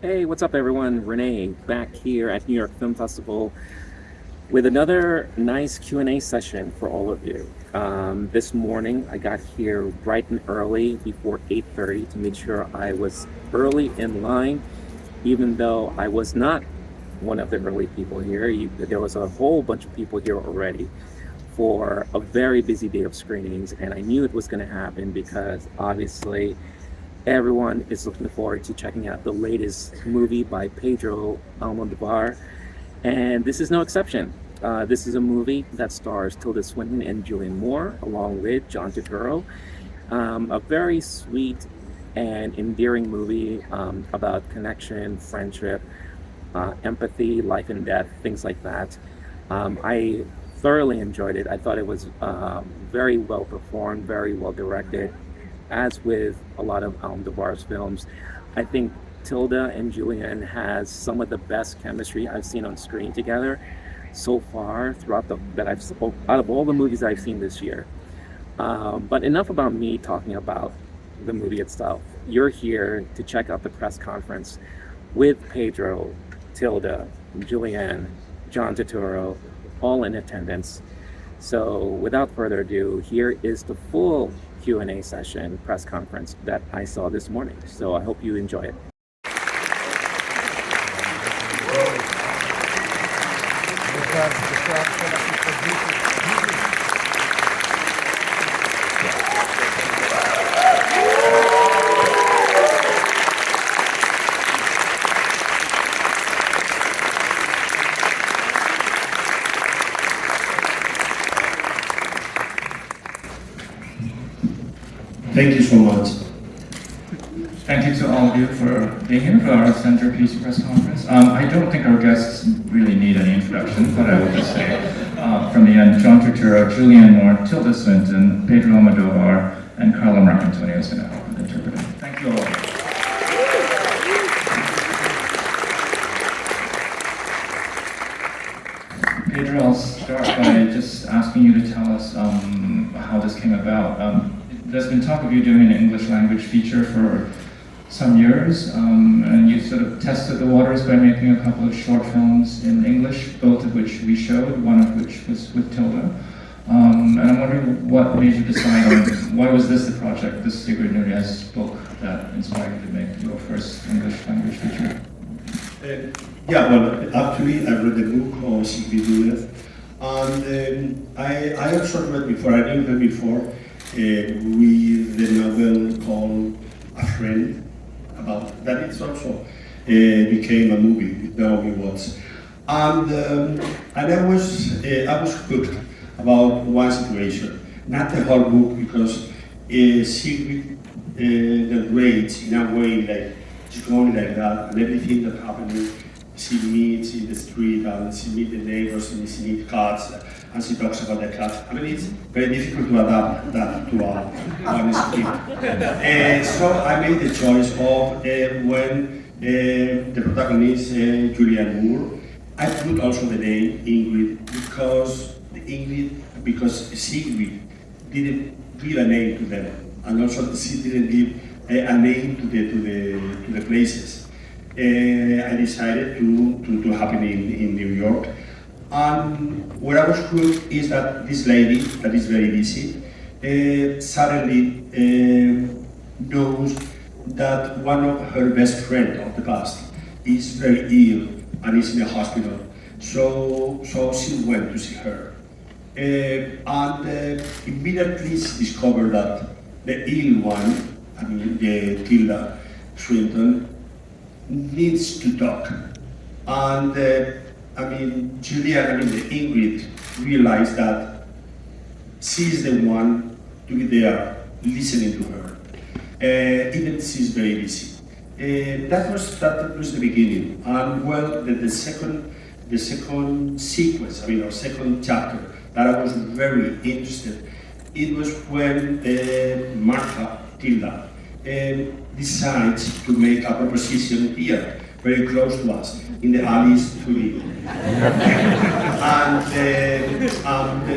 Hey, what's up, everyone? Renee back here at New York Film Festival with another nice Q&A session for all of you. This morning, I got here bright and early before 8:30 to make sure I was early in line, even though I was not one of the early people here. There was a whole bunch of people here already for a very busy day of screenings, and I knew it was going to happen because obviously everyone is looking forward to checking out the latest movie by Pedro Almodóvar, and this is no exception. This is a movie that stars Tilda Swinton and Julianne Moore, along with John Turturro. A very sweet and endearing movie about connection, friendship, empathy, life and death, things like that. I thoroughly enjoyed it. I thought it was very well performed, very well directed. As with a lot of Almodovar's films, I think Tilda and Julian has some of the best chemistry I've seen on screen together so far throughout out of all the movies I've seen this year. But enough about me talking about the movie itself. You're here to check out the press conference with Pedro, Tilda, Julianne, John Turturro, all in attendance. So without further ado, here is the full Q&A session press conference that I saw this morning. So I hope you enjoy it. Thank you so much. Thank you to all of you for being here for our centerpiece press conference. I don't think our guests really need any introduction, but I will just say from the end, John Turturro, Julianne Moore, Tilda Swinton, Pedro Almodóvar, and Carlo Marcantonio is going to help with interpreting. Thank you all. Pedro, I'll start by just asking you to tell us how this came about. There's been talk of you doing an English language feature for some years, and you sort of tested the waters by making a couple of short films in English, both of which we showed, one of which was with Tilda. And I'm wondering what made you decide on, why was this the project, this Sigrid Nunez book, that inspired you to make your first English language feature? Actually, I read the book of Sigrid Nunez, and I also read before, I knew her before, with the novel called A Friend, about that it's also became a movie with Naomi Watts, and I was hooked about one situation, not the whole book, because Sigrid narrates in a way like she's going like that, and everything that happened, she meets in the street, and she meets the neighbors, and she meets cats, and she talks about the cats. I mean, it's very difficult to adapt that to one script. So I made the choice of when the protagonist, Julianne Moore, I put also the name Ingrid because Sigrid didn't give a name to them, and also she didn't give a name to the places. I decided to happen in New York. And what I was hooked is that this lady, that is very busy, suddenly knows that one of her best friends of the past is very ill and is in a hospital. So she went to see her. And immediately she discovered that the ill one, I mean the Tilda Swinton, needs to talk. And Julianne, the Ingrid, realized that she's the one to be there listening to her. Even she's very busy. That was the beginning. And well, the second sequence, or second chapter that I was very interested. It was when Martha Tilda decides to make a proposition here, very close to us, in the Alice to live. And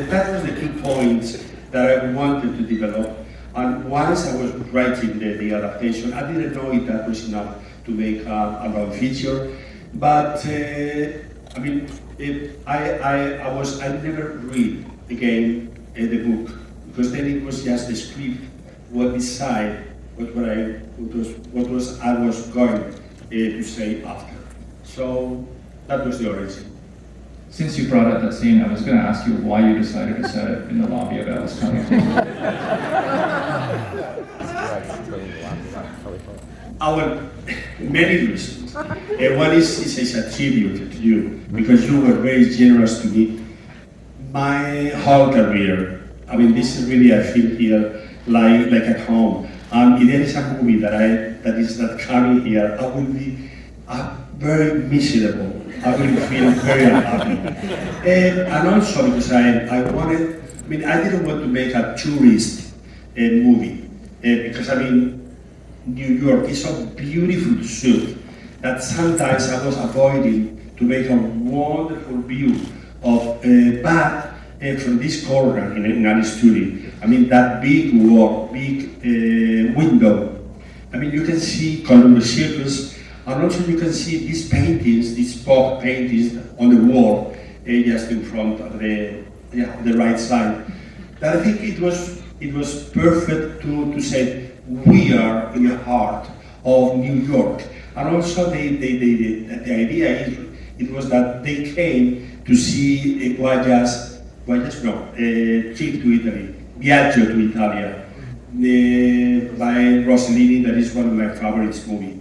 that was the 2 points that I wanted to develop. And once I was writing the adaptation, I didn't know if that was enough. to make a long feature. But I mean, I never read again the book, because then it was just the script what decide what I was going to say after. So that was the origin. Since you brought up that scene, I was going to ask you why you decided to set it in the lobby of Alice County. Our many reasons. One is a tribute to you, because you were very generous to me. My whole career, I mean, this is really, I feel here like at home. If there is a movie that is not coming here, I will be very miserable. I will feel very unhappy. And also because I wanted, I mean, I didn't want to make a tourist movie, because I mean, New York is so beautiful to shoot that sometimes I was avoiding to make a wonderful view of from this corner in an studio. I mean, that big wall, big window. I mean, you can see Columbus Circus, and also you can see these paintings, these pop paintings on the wall, just in front of the right side. That I think it was perfect to say we are in the heart of New York. And also the idea it was that they came to see Trip to Italy, Viaggio to Italia, by Rossellini, that is one of my favorite movies.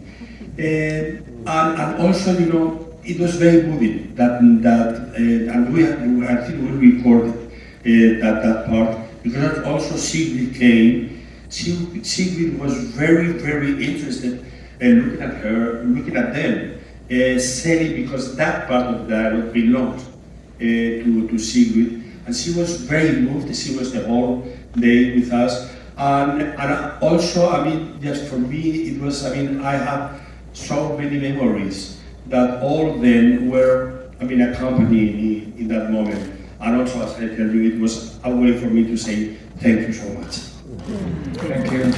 And also, you know, it was very moving and I think we recorded that part, because also Sigrid came. Sigrid was very, very interested in looking at them, Sally, because that part of the dialogue belonged to Sigrid, and she was very moved. She was the whole day with us, and also, I mean, just for me, it was, I mean, I have so many memories that all of them were, I mean, accompanying me in that moment, and also, as I tell you, it was a way for me to say thank you so much. Thank you.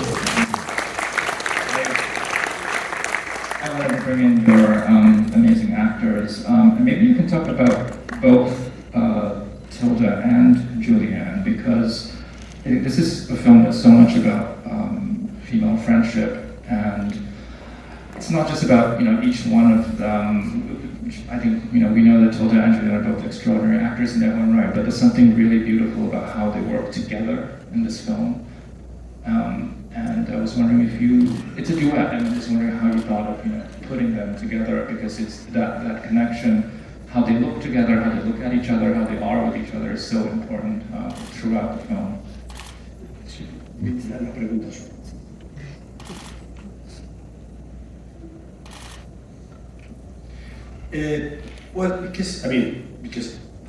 I want to bring in your amazing actors. And maybe you can talk about both Tilda and Julianne, because this is a film that's so much about female friendship, and it's not just about, you know, each one of them. I think, you know, we know that Tilda and Julianne are both extraordinary actors in their own right, but there's something really beautiful about how they work together in this film. And I was wondering it's a duet, and I'm just wondering how you thought of, you know, putting them together, because it's that connection, how they look together, how they look at each other, how they are with each other is so important throughout the film. Well, because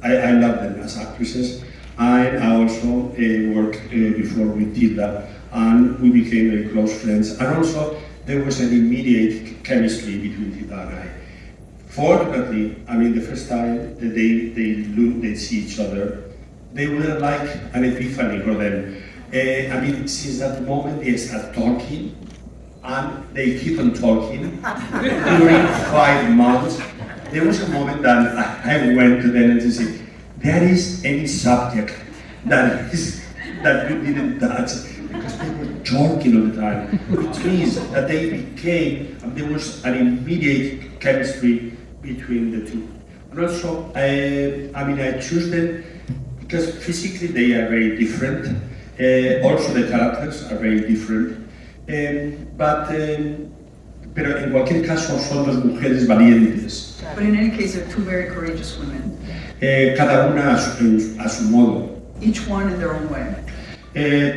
I love them as actresses. I also worked before with Tilda, and we became very close friends. And also, there was an immediate chemistry between Tilda and I. Fortunately, I mean, the first time that they see each other, they were like an epiphany for them. I mean, since that moment, they start talking, and they keep on talking during 5 months. There was a moment that I went to them and said, there is any subject that you didn't touch, because they were talking all the time, which means that there was an immediate chemistry between the two. And also, I choose them because physically they are very different. Also the characters are very different. Pero en cualquier caso son dos mujeres valientes. But in any case, they're two very courageous women. Cada una a su modo. Each one in their own way.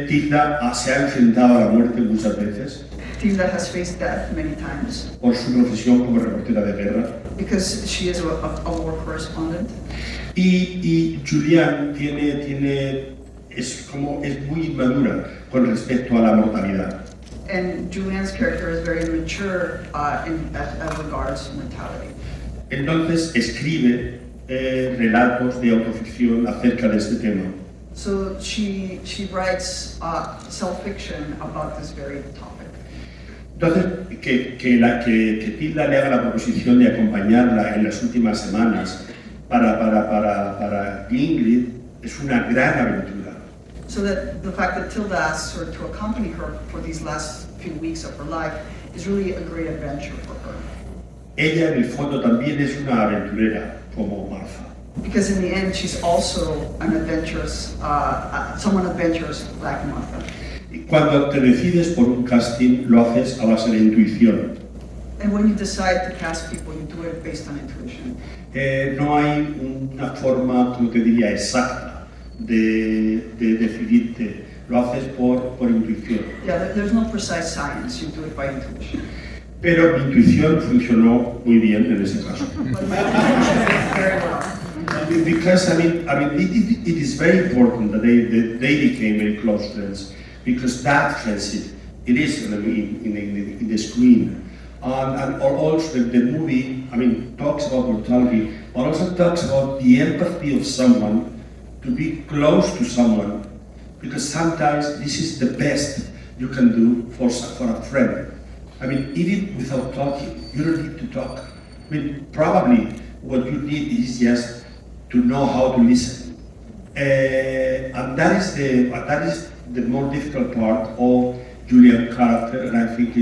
Tilda se ha enfrentado a la muerte muchas veces. Tilda has faced death many times. Por su profesión como reportera de guerra. Because she is a war correspondent. Y Julianne es muy inmadura con respecto a la mortalidad. And Julianne's character is very mature as regards mortality. Entonces escribe relatos de autoficción acerca de este tema. So she writes self-fiction about this very topic. Entonces, que Tilda le haga la proposición de acompañarla en las últimas semanas para Ingrid es una gran aventura. So that the fact that Tilda asked her to accompany her for these last few weeks of her life is really a great adventure for her. Ella en el fondo también es una aventurera como Martha. Because in the end, she's also an adventurous, someone adventurous like Martha. Y cuando te decides por un casting, lo haces a base de intuición. And when you decide to cast people, you do it based on intuition. No hay una forma, como te diría, exacta de decidirte. Lo haces por intuición. Yeah, there's no precise science. You do it by intuition. Pero mi intuición funcionó muy bien en ese caso. Very well. Because it is very important that they became very close friends, because that friendship, it is in the screen. And also the movie, talks about mortality, but also talks about the empathy of someone, to be close to someone, because sometimes this is the best you can do for a friend. Even without talking, you don't need to talk. Probably what you need is just to know how to listen. And that is the more difficult part of Julianne's character, and I think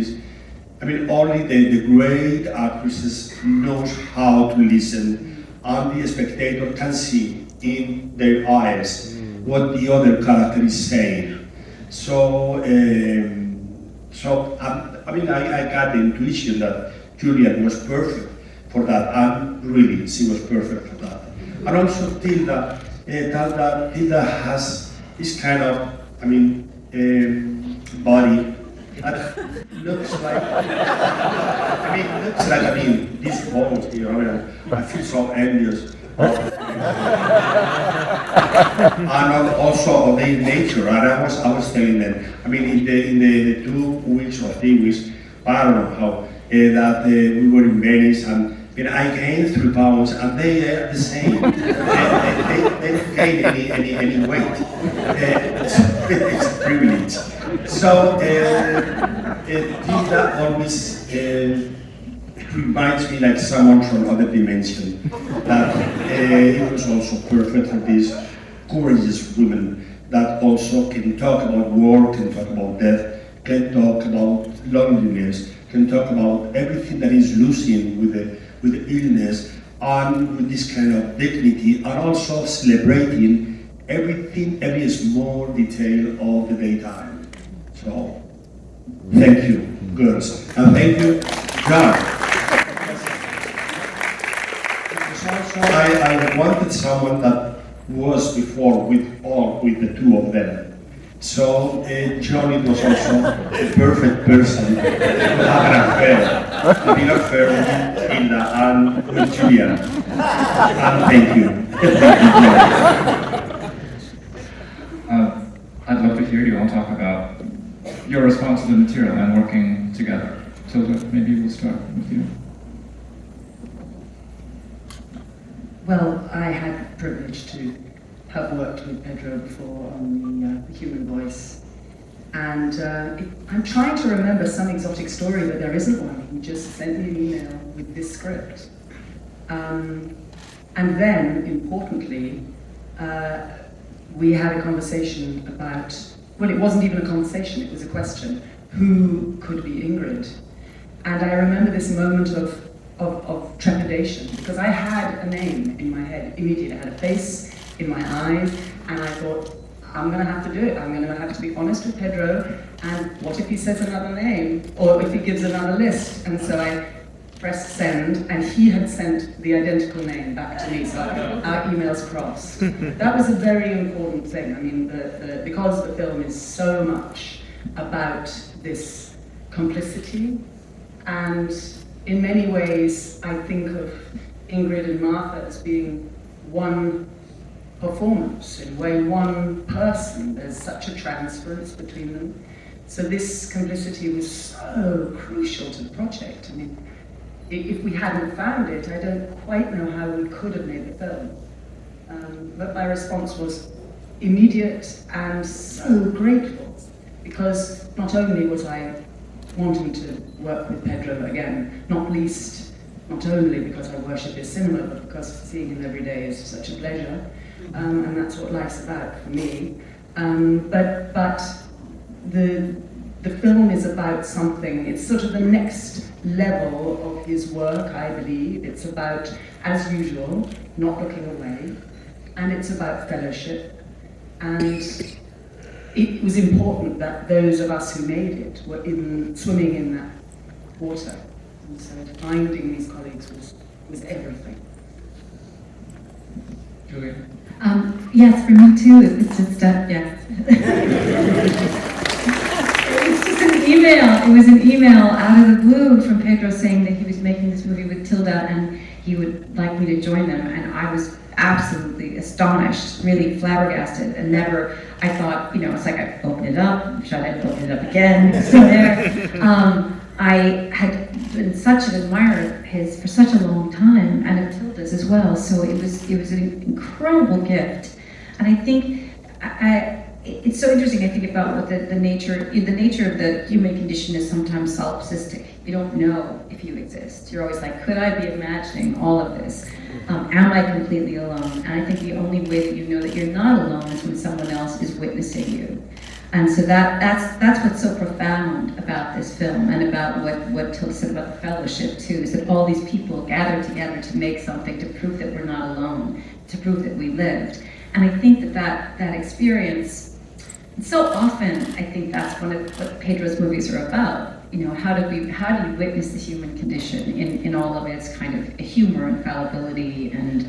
only the great actresses knows how to listen, and the spectator can see in their eyes what the other character is saying. So, I got the intuition that Julianne was perfect for that, and really, she was perfect for that. And also Tilda has this kind of, body that looks like, these bones here, I feel so envious. And also of their nature, and I was telling them, in the 2 weeks or 3 weeks, I don't know how, that we were in Venice, and I gained 3 pounds, and they are the same. They don't gain any weight. It's a privilege. So Tilda always reminds me like someone from other dimension. That it was also perfect for this courageous woman that also can talk about war, can talk about death, can talk about loneliness, can talk about everything that is losing with the illness, and with this kind of dignity, and also celebrating everything, every small detail of the daytime. So, thank you, girls, and thank you, John. I wanted someone that was before with the 2 of them. So Johnny was also the perfect person to have an affair with Tilda and with Julianne. And thank you. I'd love to hear you all talk about your response to the material and working together. Tilda, maybe we'll start with you. Well, I had the privilege to have worked with Pedro before on the Human Voice, and I'm trying to remember some exotic story, but there isn't one. He just sent me an email with this script. And then, importantly, we had a conversation about, well, it wasn't even a conversation, it was a question. Who could be Ingrid? And I remember this moment of trepidation, because I had a name in my head immediately. I had a face in my eyes, and I thought, I'm going to have to do it. I'm going to have to be honest with Pedro, and what if he says another name, or if he gives another list? And so I pressed send, and he had sent the identical name back to me, so our emails crossed. That was a very important thing. Because the film is so much about this complicity, and in many ways, I think of Ingrid and Martha as being one performance, in a way, one person. There's such a transference between them. So this complicity was so crucial to the project. If we hadn't found it, I don't quite know how we could have made the film. But my response was immediate and so grateful, because not only was I wanting to work with Pedro again, not only because I worship his cinema, but because seeing him every day is such a pleasure, and that's what life's about for me. But the film is about something. It's sort of the next level of his work, I believe. It's about, as usual, not looking away, and it's about fellowship. And it was important that those of us who made it were swimming in that water. And so finding these colleagues was everything. Julianne? Yes, for me too. It's just yes. It's just an email. It was an email out of the blue from Pedro saying that he was making this movie with Tilda and he would like me to join them, and I was absolutely astonished, really flabbergasted, and never. I thought, it's like I opened it up, shut it, opened it up again, still there. I had been such an admirer of his for such a long time, and of Tilda's as well. So it was an incredible gift, and I think it's so interesting. I think about what the nature of the human condition is sometimes solipsistic. You don't know if you exist. You're always like, could I be imagining all of this? Am I completely alone? And I think the only way that you know that you're not alone is when someone else is witnessing you. And so that's what's so profound about this film, and about what Tilda said about the fellowship too, is that all these people gathered together to make something, to prove that we're not alone, to prove that we lived. And I think that experience, so often I think that's one of what Pedro's movies are about. How do you witness the human condition in all of its kind of humor and fallibility and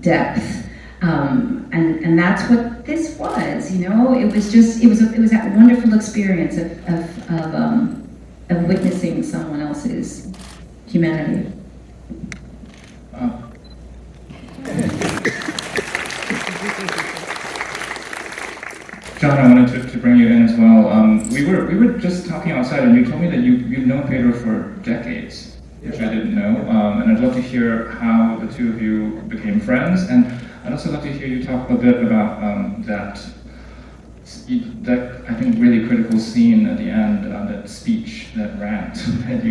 depth. And that's what this was, It was that wonderful experience of witnessing someone else's humanity. John, I wanted to bring you in as well. We were just talking outside, and you told me that you've known Pedro for decades, which I didn't know. And I'd love to hear how the two of you became friends, and I'd also love to hear you talk a bit about that I think really critical scene at the end, that speech, that rant, that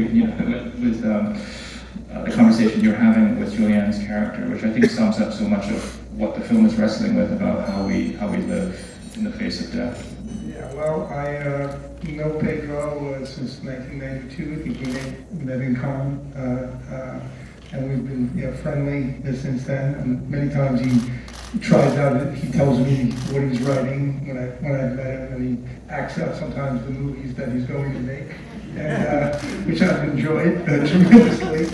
with the conversation you're having with Julianne's character, which I think sums up so much of what the film is wrestling with about how we live in the face of death. Yeah, well, I know Pedro since 1992. I think we met in Cannes, and we've been friendly since then. And many times he tries out. He tells me what he's writing when I've met him, and he acts out sometimes the movies that he's going to make, and which I've enjoyed tremendously.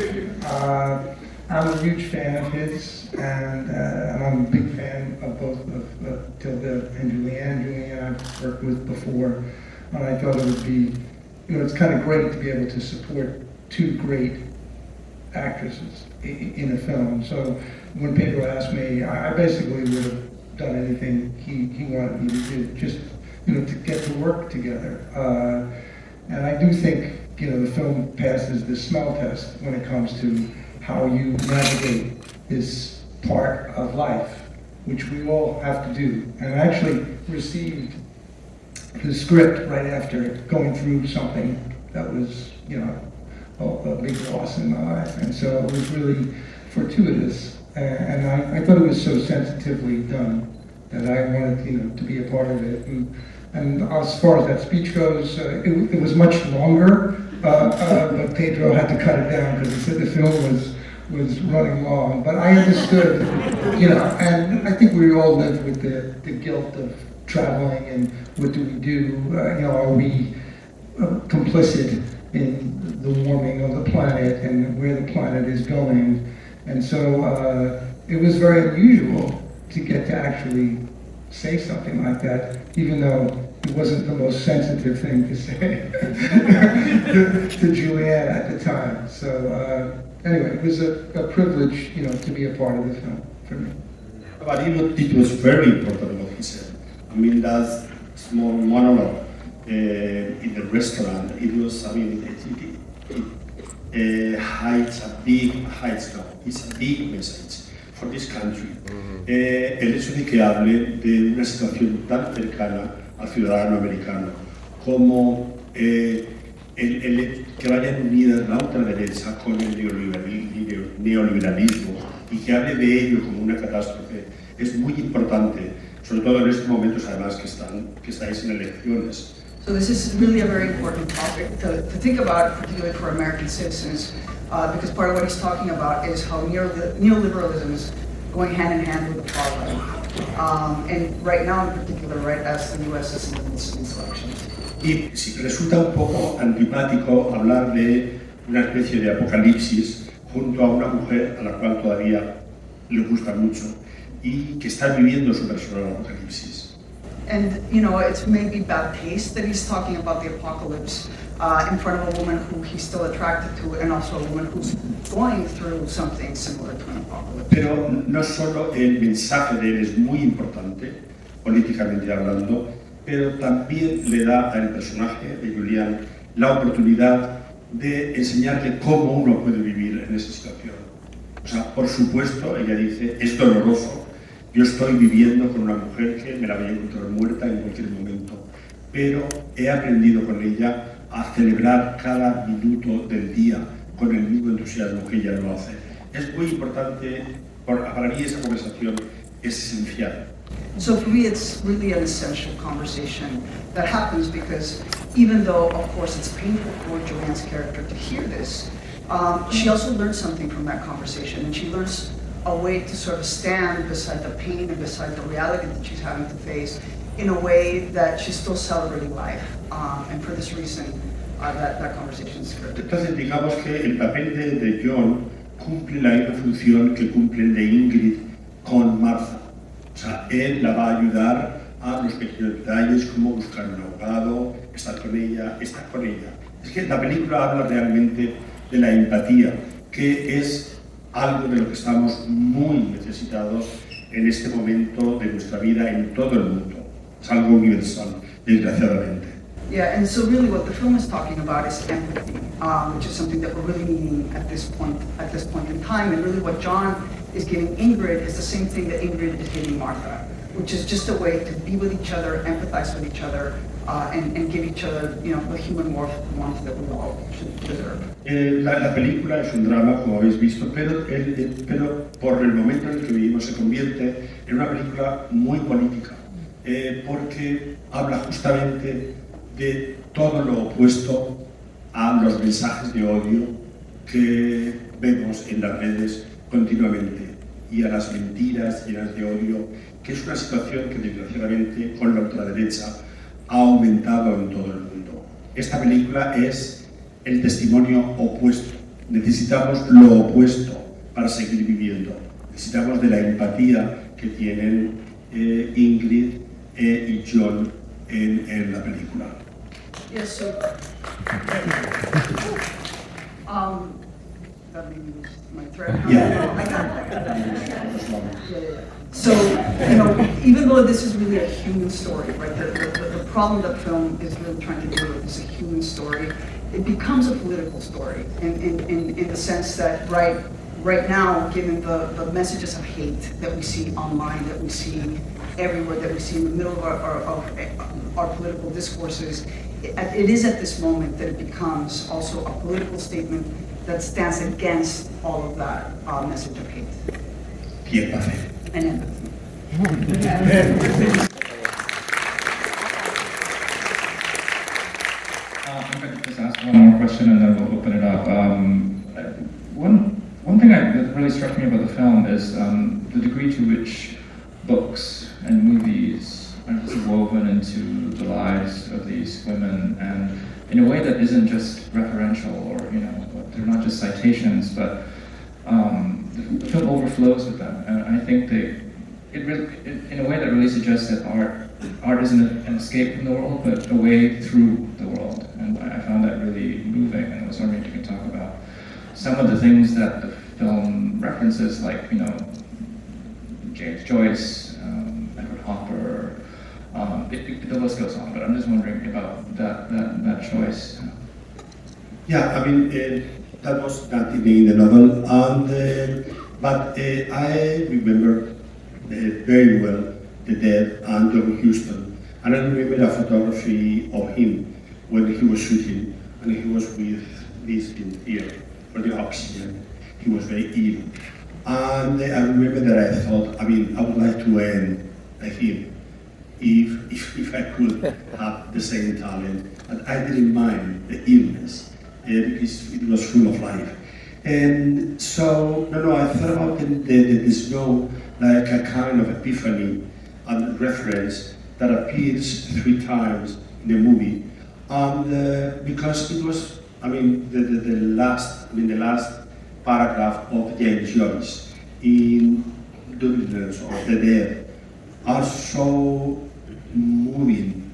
I'm a huge fan of his, and I'm a big fan of both of Tilda and Julianne. Julianne I've worked with before, and I thought it would be, it's kind of great to be able to support two great actresses in a film. So when Pedro asked me, I basically would have done anything he wanted me to do, just to get to work together. And I do think the film passes the smell test when it comes to how you navigate this part of life, which we all have to do. And I actually received the script right after going through something that was, a big loss in my life. And so it was really fortuitous. And I thought it was so sensitively done that I wanted, to be a part of it. And as far as that speech goes, it was much longer, but Pedro had to cut it down because he said the film was running long. But I understood, and I think we all live with the guilt of traveling and what do we do? Are we complicit in the warming of the planet and where the planet is going? And so it was very unusual to get to actually say something like that, even though it wasn't the most sensitive thing to say to Julianne at the time. So anyway, it was a privilege, to be a part of the film for me. But it was very important what he said. I mean, that small monologue in the restaurant, it was, it hides a big now. It's a big message for this country. El hecho de que hable de una situación tan cercana al ciudadano americano, como que vayan unidas la ultraderecha con el neoliberalismo y que hable de ello como una catástrofe es muy importante, sobre todo en estos momentos además que estáis en elecciones. So this is really a very important topic to think about, particularly for American citizens, because part of what he's talking about is how neoliberalism is going hand in hand with the far right. And right now in particular, right, as the US is in the midst of these elections. Y resulta un poco antipático hablar de una especie de apocalipsis junto a una mujer a la cual todavía le gusta mucho y que está viviendo su personal apocalipsis. And, you know, it's maybe bad taste that he's talking about the apocalypse in front of a woman who he's still attracted to, and also a woman who's going through something similar to an apocalypse. Pero no solo el mensaje de él es muy importante, políticamente hablando, pero también le da al personaje de Julianne la oportunidad de enseñarle cómo uno puede vivir en esa situación. O sea, por supuesto, ella dice, es doloroso. Yo estoy viviendo con una mujer que me la voy a encontrar muerta en cualquier momento, pero he aprendido con ella a celebrar cada minuto del día con el mismo entusiasmo que ella lo hace. Es muy importante, para mí esa conversación es esencial. So for me, it's really an essential conversation that happens because even though, of course, it's painful for Julianne's character to hear this, she also learns something from that conversation, and she learns a way to sort of stand beside the pain and beside the reality that she's having to face in a way that she's still celebrating life. And for this reason, that conversation is critical. Entonces, digamos que el papel de John cumple la misma función que cumple el de Ingrid con Martha. O sea, él la va a ayudar a los pequeños detalles como buscar un abogado, estar con ella, estar con ella. Es que la película habla realmente de la empatía, que es algo de lo que estamos muy necesitados en este momento de nuestra vida en todo el mundo. Es algo universal, desgraciadamente. Yeah, and so really what the film is talking about is empathy, which is something that we're really needing at this point in time. And really what John is giving Ingrid is the same thing that Ingrid is giving Martha, which is just a way to be with each other, empathize with each other, and give each other, you know, the human warmth that we all should deserve. La película es un drama, como habéis visto, pero por el momento en el que vivimos se convierte en una película muy política, porque habla justamente de todo lo opuesto a los mensajes de odio que vemos en las redes continuamente y a las mentiras llenas de odio, que es una situación que desgraciadamente con la ultraderecha ha aumentado en todo el mundo. Esta película es el testimonio opuesto. Necesitamos lo opuesto para seguir viviendo. Necesitamos de la empatía que tienen Ingrid y John en la película. Yes, so, that maybe was my thread. Yeah. I got it. Yeah. So, you know, even though this is really a human story, right, the problem that film is really trying to do with is a human story, it becomes a political story in the sense that right now, given the messages of hate that we see online, that we see everywhere, that we see in the middle of our political discourses, it is at this moment that it becomes also a political statement that stands against all of that message of hate. Y empatía. And empathy. I'm going to just ask one more question and then we'll open it up. One thing that really struck me about the film is the degree to which books and movies are just woven into the lives of these women, and in a way that isn't just referential, or they're not just citations, but the film overflows with them, and I think in a way that really suggests that art isn't an escape from the world, but a way through the world, and I found that really moving, and I was wondering if you could talk about some of the things that the film references, like James Joyce, Edward Hopper. The list goes on, but I'm just wondering about that choice. Yeah, I mean, that was not in the novel, but I remember very well the death and John Huston, and I remember a photography of him when he was shooting, and he was with this in here for the oxygen. He was very ill. And I remember that I thought, I would like to end like him, if I could have the same talent. And I didn't mind the illness, because it was full of life. And so, I thought about the snow like a kind of epiphany and reference that appears 3 times in the movie. And because it was, the last paragraph of James Joyce in Dubliners of the Dead are so moving,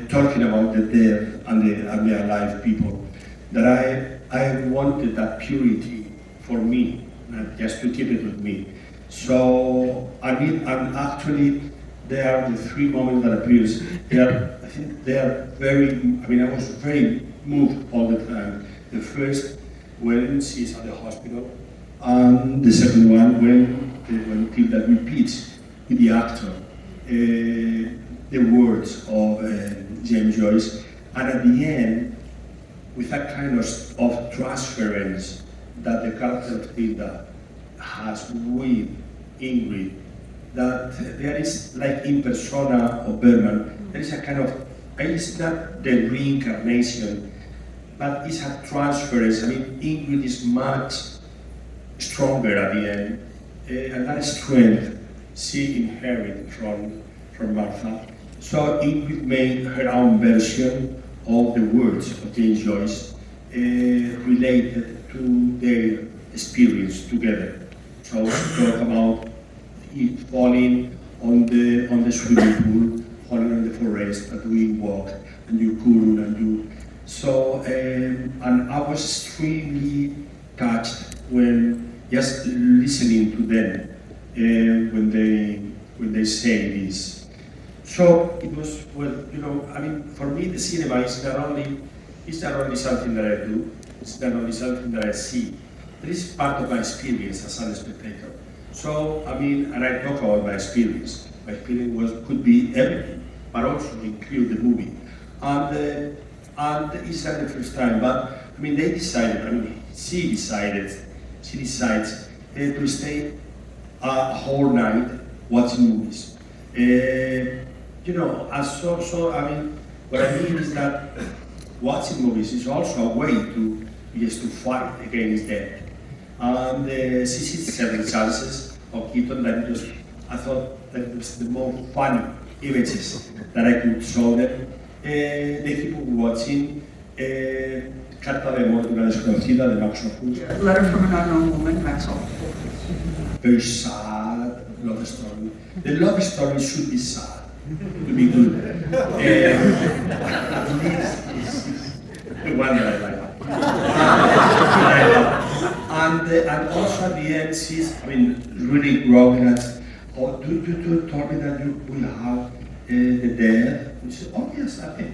talking about the dead and the alive people, that I wanted that purity for me, not just to keep it with me. So and actually there are the 3 moments that appears. I think they are very. I was very moved all the time. The first, when she's at the hospital, and the second one when Tilda repeats with the actor the words of James Joyce, and at the end, with that kind of transference that the character of Tilda has with Ingrid, that there is, like in persona of Bergman, there is a kind of, it's not the reincarnation, but it's a transference. Ingrid is much stronger at the end, and that strength she inherited from Martha. So Ingrid made her own version of the words of James Joyce related to their experience together. So she talked about it falling on the swimming pool, falling on the forest that we walked, and you couldn't, and you. So and I was extremely touched when just listening to them when they say this. So it was, for me the cinema is not only something that I do, it's not only something that I see. It is part of my experience as a spectator. So and I talk about my experience. My experience could be everything, but also include the movie. And it's not the first time, but they decided. She decides to stay a whole night watching movies. What I mean is that watching movies is also a way to fight against death. And she sees several chances of Keaton that I thought that it was the most funny images that I could show them. They keep watching Carta de amor de una desconocida de Max Ophuls. Letter from an Unknown Woman, Max Ophuls. Very sad love story. The love story should be sad to be good. At least it's the one that I like. And also at the end, she's really growing at. Oh, you told me that you will have the death. And she said, oh yes, I think.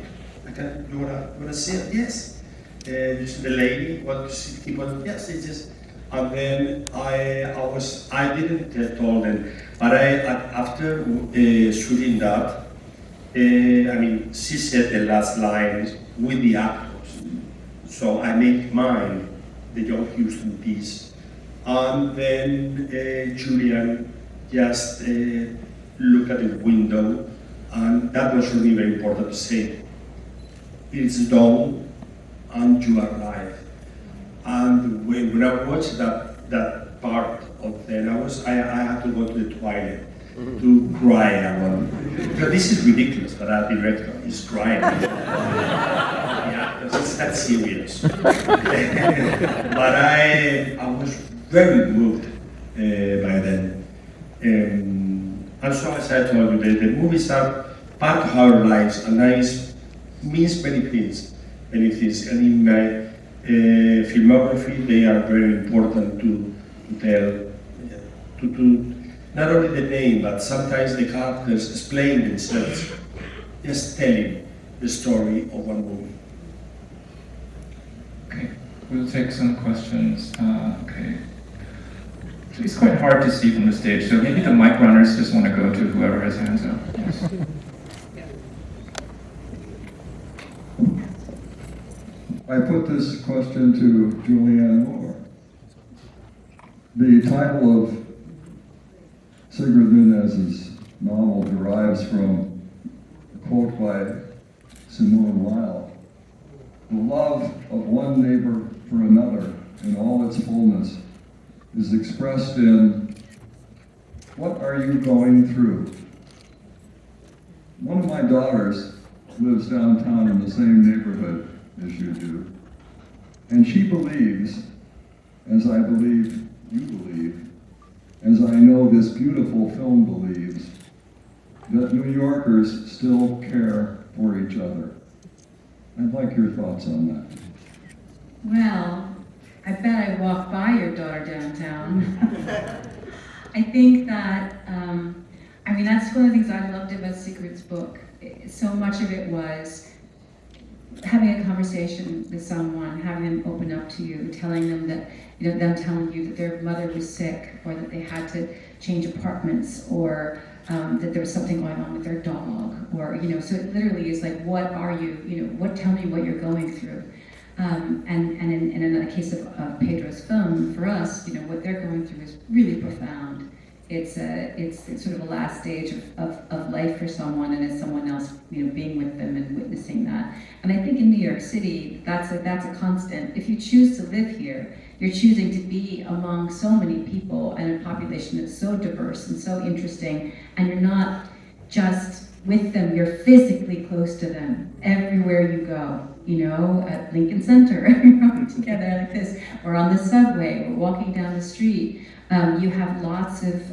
You wanna see it? Yes. You see the lady want to keep on. Yes, it's just. And then I didn't tell them, but after shooting that, she said the last lines with the actors. So I made mine the John Huston piece, and then Julianne just looked at the window, and that was really very important to say. It's dawn, and you are alive. And when I watched that part of then I had to go to the toilet to cry about it. Because this is ridiculous that our director is crying. Yeah, it's that serious. But I was very moved by then. And so as I told you, the movies are part of our lives, and that means many things. And in my filmography, they are very important to tell, to not only the name, but sometimes the characters explain themselves, just telling the story of one movie. Okay, we'll take some questions. Okay. It's quite hard to see from the stage, so maybe the mic runners just want to go to whoever has hands up. Yes. I put this question to Julianne Moore. The title of Sigrid Nunez's novel derives from a quote by Simone Weil. The love of one neighbor for another in all its fullness is expressed in, what are you going through? One of my daughters lives downtown in the same neighborhood as you do, and she believes, as I believe you believe, as I know this beautiful film believes, that New Yorkers still care for each other. I'd like your thoughts on that. Well, I bet I walked by your daughter downtown. I think that, that's one of the things I loved about Sigrid's book. So much of it was having a conversation with someone, having them open up to you, telling them that, them telling you that their mother was sick, or that they had to change apartments, or that there was something going on with their dog, or, so it literally is like, what are you, tell me what you're going through. And in another case of Pedro's film, for us, what they're going through is really profound. It's sort of a last stage of life for someone, and it's someone else, being with them and witnessing that. And I think in New York City, that's a constant. If you choose to live here, you're choosing to be among so many people and a population that's so diverse and so interesting, and you're not just with them, you're physically close to them everywhere you go. At Lincoln Center, together like this, or on the subway, or walking down the street. You have lots of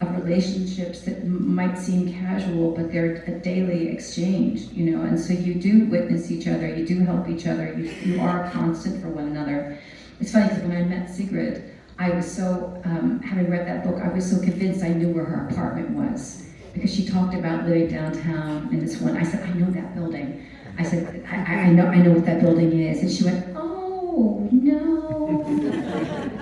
relationships that might seem casual, but they're a daily exchange, and so you do witness each other, you do help each other, you are constant for one another. It's funny because when I met Sigrid, I was so, having read that book, I was so convinced I knew where her apartment was, because she talked about living downtown in this one. I said, I know that building. I said, I know what that building is. And she went, oh, no,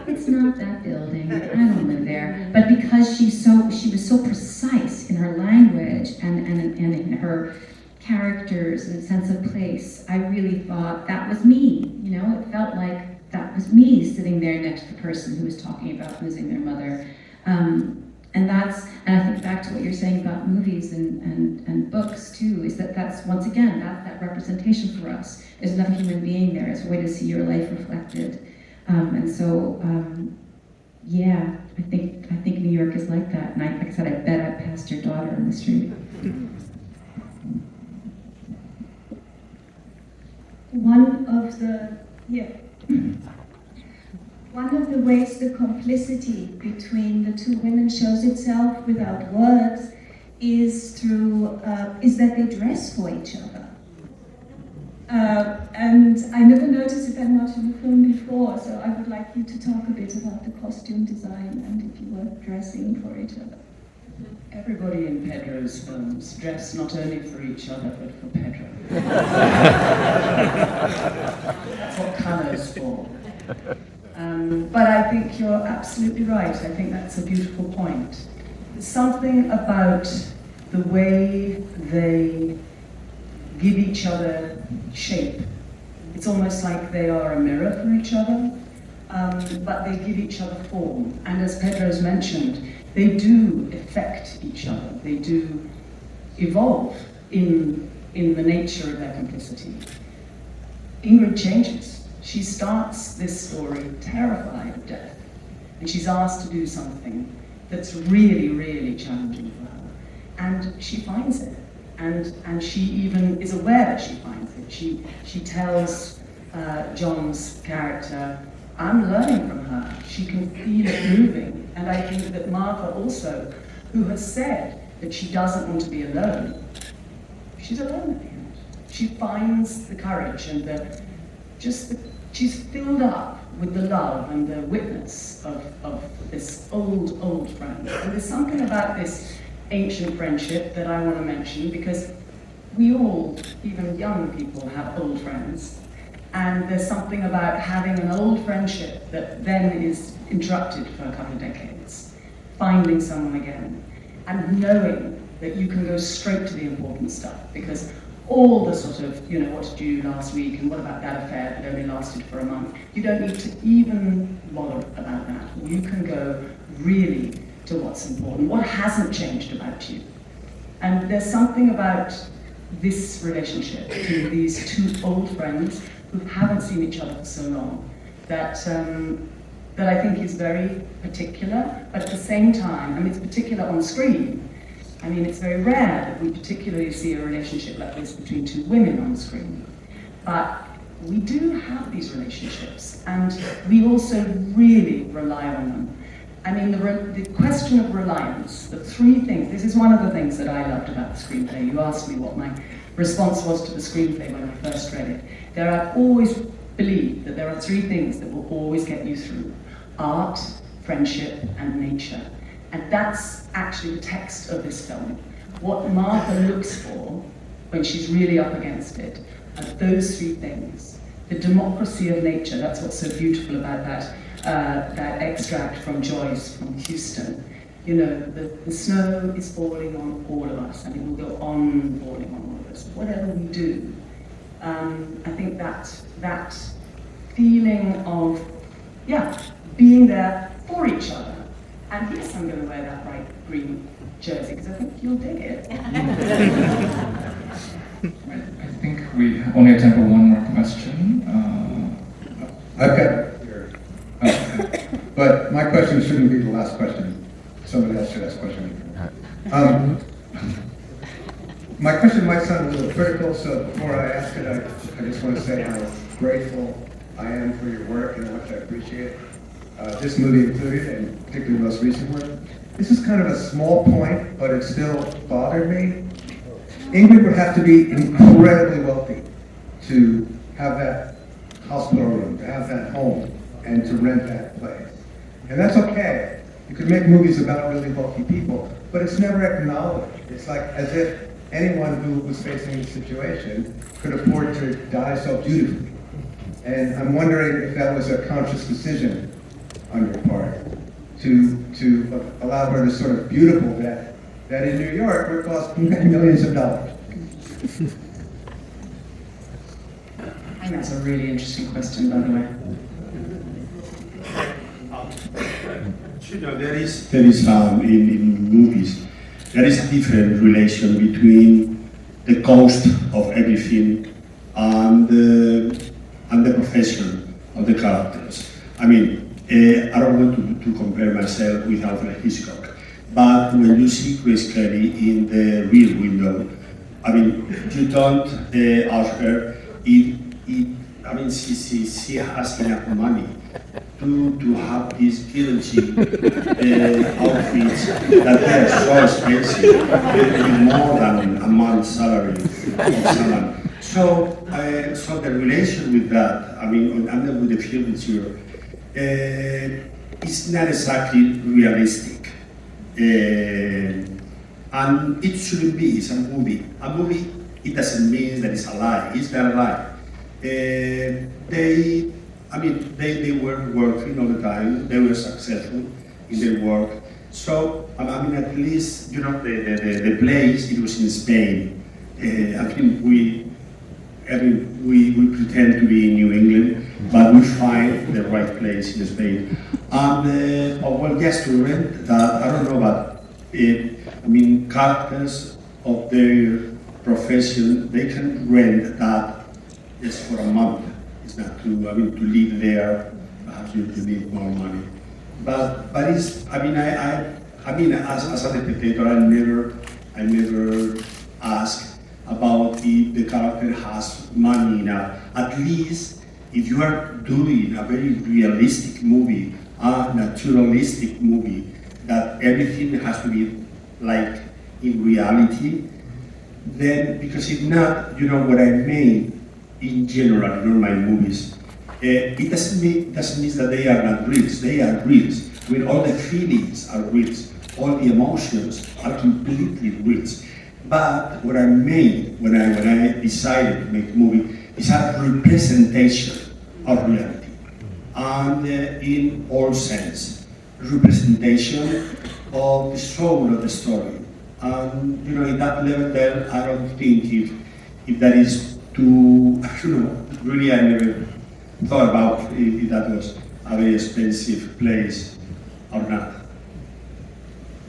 it's not that building. I don't live there. But because she was so precise in her language and in her characters and sense of place, I really thought that was me. It felt like that was me sitting there next to the person who was talking about losing their mother. And I think back to what you're saying about movies and books too, is that's once again, that representation for us. There's another human being there. It's a way to see your life reflected. I think New York is like that. And like I said, I bet I passed your daughter in the street. One of the ways the complicity between the two women shows itself without words is that they dress for each other. And I never noticed it that much in the film before, so I would like you to talk a bit about the costume design and if you were dressing for each other. Everybody in Pedro's films dress not only for each other, but for Pedro. That's what colour's for. But I think you're absolutely right. I think that's a beautiful point. There's something about the way they give each other shape. It's almost like they are a mirror for each other, but they give each other form. And as Pedro's mentioned, they do affect each other. They do evolve in the nature of their complicity. Ingrid changes. She starts this story terrified of death, and she's asked to do something that's really, really challenging for her. And she finds it, and she even is aware that she finds it. She tells John's character, I'm learning from her. She can feel it moving. And I think that Martha also, who has said that she doesn't want to be alone, she's alone at the end. She finds the courage and she's filled up with the love and the witness of this old friend. And there's something about this ancient friendship that I want to mention, because we all, even young people, have old friends. And there's something about having an old friendship that then is interrupted for a couple of decades, finding someone again, and knowing that you can go straight to the important stuff, because all the sort of, you know, what did you do last week and what about that affair that only lasted for a month? You don't need to even bother about that. You can go really to what's important, what hasn't changed about you. And there's something about this relationship between these two old friends who haven't seen each other for so long that that I think is very particular, but at the same time, I mean, it's particular on screen. I mean, it's very rare that we particularly see a relationship like this between two women on screen. But we do have these relationships, and we also really rely on them. I mean, the question of reliance, the three things, this is one of the things that I loved about the screenplay. You asked me what my response was to the screenplay when I first read it. I've always believed that there are three things that will always get you through: art, friendship, and nature. And that's actually the text of this film. What Martha looks for when she's really up against it are those three things. The democracy of nature, that's what's so beautiful about that extract from Joyce, from Houston. You know, the snow is falling on all of us, and it will go on falling on all of us. Whatever we do, I think that feeling of, yeah, being there for each other. And yes, I'm going to wear that bright green jersey because I think you'll dig it. I think we only have time for one more question. I've got here. But my question shouldn't be the last question. Somebody else should ask a question. My question might sound a little critical, so before I ask it, I just want to say how grateful I am for your work and how much I appreciate it. This movie included, and particularly the most recent one. This is kind of a small point, but it still bothered me. Ingrid would have to be incredibly wealthy to have that hospital room, to have that home, and to rent that place. And that's okay. You could make movies about really wealthy people, but it's never acknowledged. It's like as if anyone who was facing this situation could afford to die so beautifully. And I'm wondering if that was a conscious decision on your part to allow her this sort of beautiful death that in New York would cost millions of dollars. I think that's a really interesting question, by the way. You know, there is in movies, there is a different relation between the cost of everything and the profession of the characters. I mean, I don't want to compare myself with Alfred Hitchcock, but when you see Grace Kelly in the Rear Window, I mean, you don't ask her I mean, she has enough money to have these guilty outfits that they are so expensive, with more than a month's salary of someone. So the relation with that, I mean, and with the film tour, it's not exactly realistic. And it shouldn't be, it's a movie. A movie, it doesn't mean that it's a lie, it's not a lie. They were working all the time, they were successful in their work. So, I mean, at least, you know, the place, it was in Spain. I think we pretend to be in New England, but we find the right place in Spain. And, well, yes, to rent that, I don't know, but I mean, characters of their profession, they can rent that just for a month. It's not to live there, perhaps you need more money. But it's, I mean, as a spectator, I never ask about if the character has money enough. At least, if you are doing a very realistic movie, a naturalistic movie, that everything has to be like in reality, then, because if not, you know what I mean in general in all my movies, it doesn't mean that they are not real. They are real. When all the feelings are real, all the emotions are completely real. But what I made when I decided to make a movie is a representation of reality, and in all sense, representation of the soul of the story. And you know, in that level, then I don't think if that is too, I don't know, really I never thought about if that was a very expensive place or not.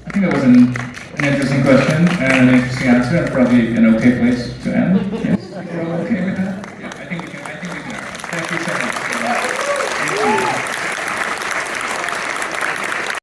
I think that was an interesting question and an interesting answer, and probably an okay place to end. Yes, you're all okay with that? Yeah, I think we can. Thank you so much.